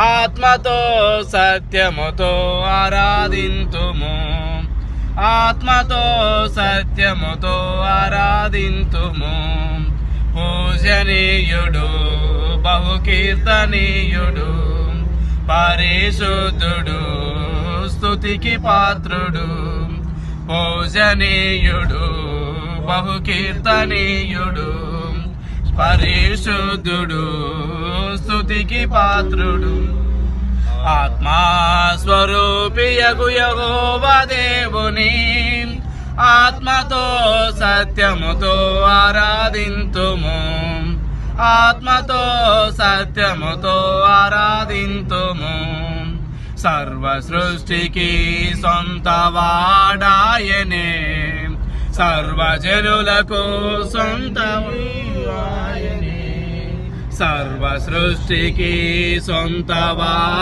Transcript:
ఆత్మతో సత్యముతో ఆరాధింతుము, ఆత్మతో సత్యముతో ఆరాధింతుము. పూజనీయుడు బహుకీర్తనీయుడు పరిశుద్ధుడు స్తుతికి పాత్రుడు. పూజనీయుడు బహుకీర్తనీయుడు పరిశుద్ధుడు స్తుతికి పాత్రుడు. ఆత్మాస్వరూపియగు యెహోవా దేవుని ఆత్మతో సత్యముతో ఆరాధింతుము, ఆత్మతో సత్యముతో ఆరాధింతుము. సర్వ సృష్టికి సొంతవాడాయనే, సర్వజనులకు సొంతవాడాయనే, సర్వ సృష్టికి సొంతవాడాయనే.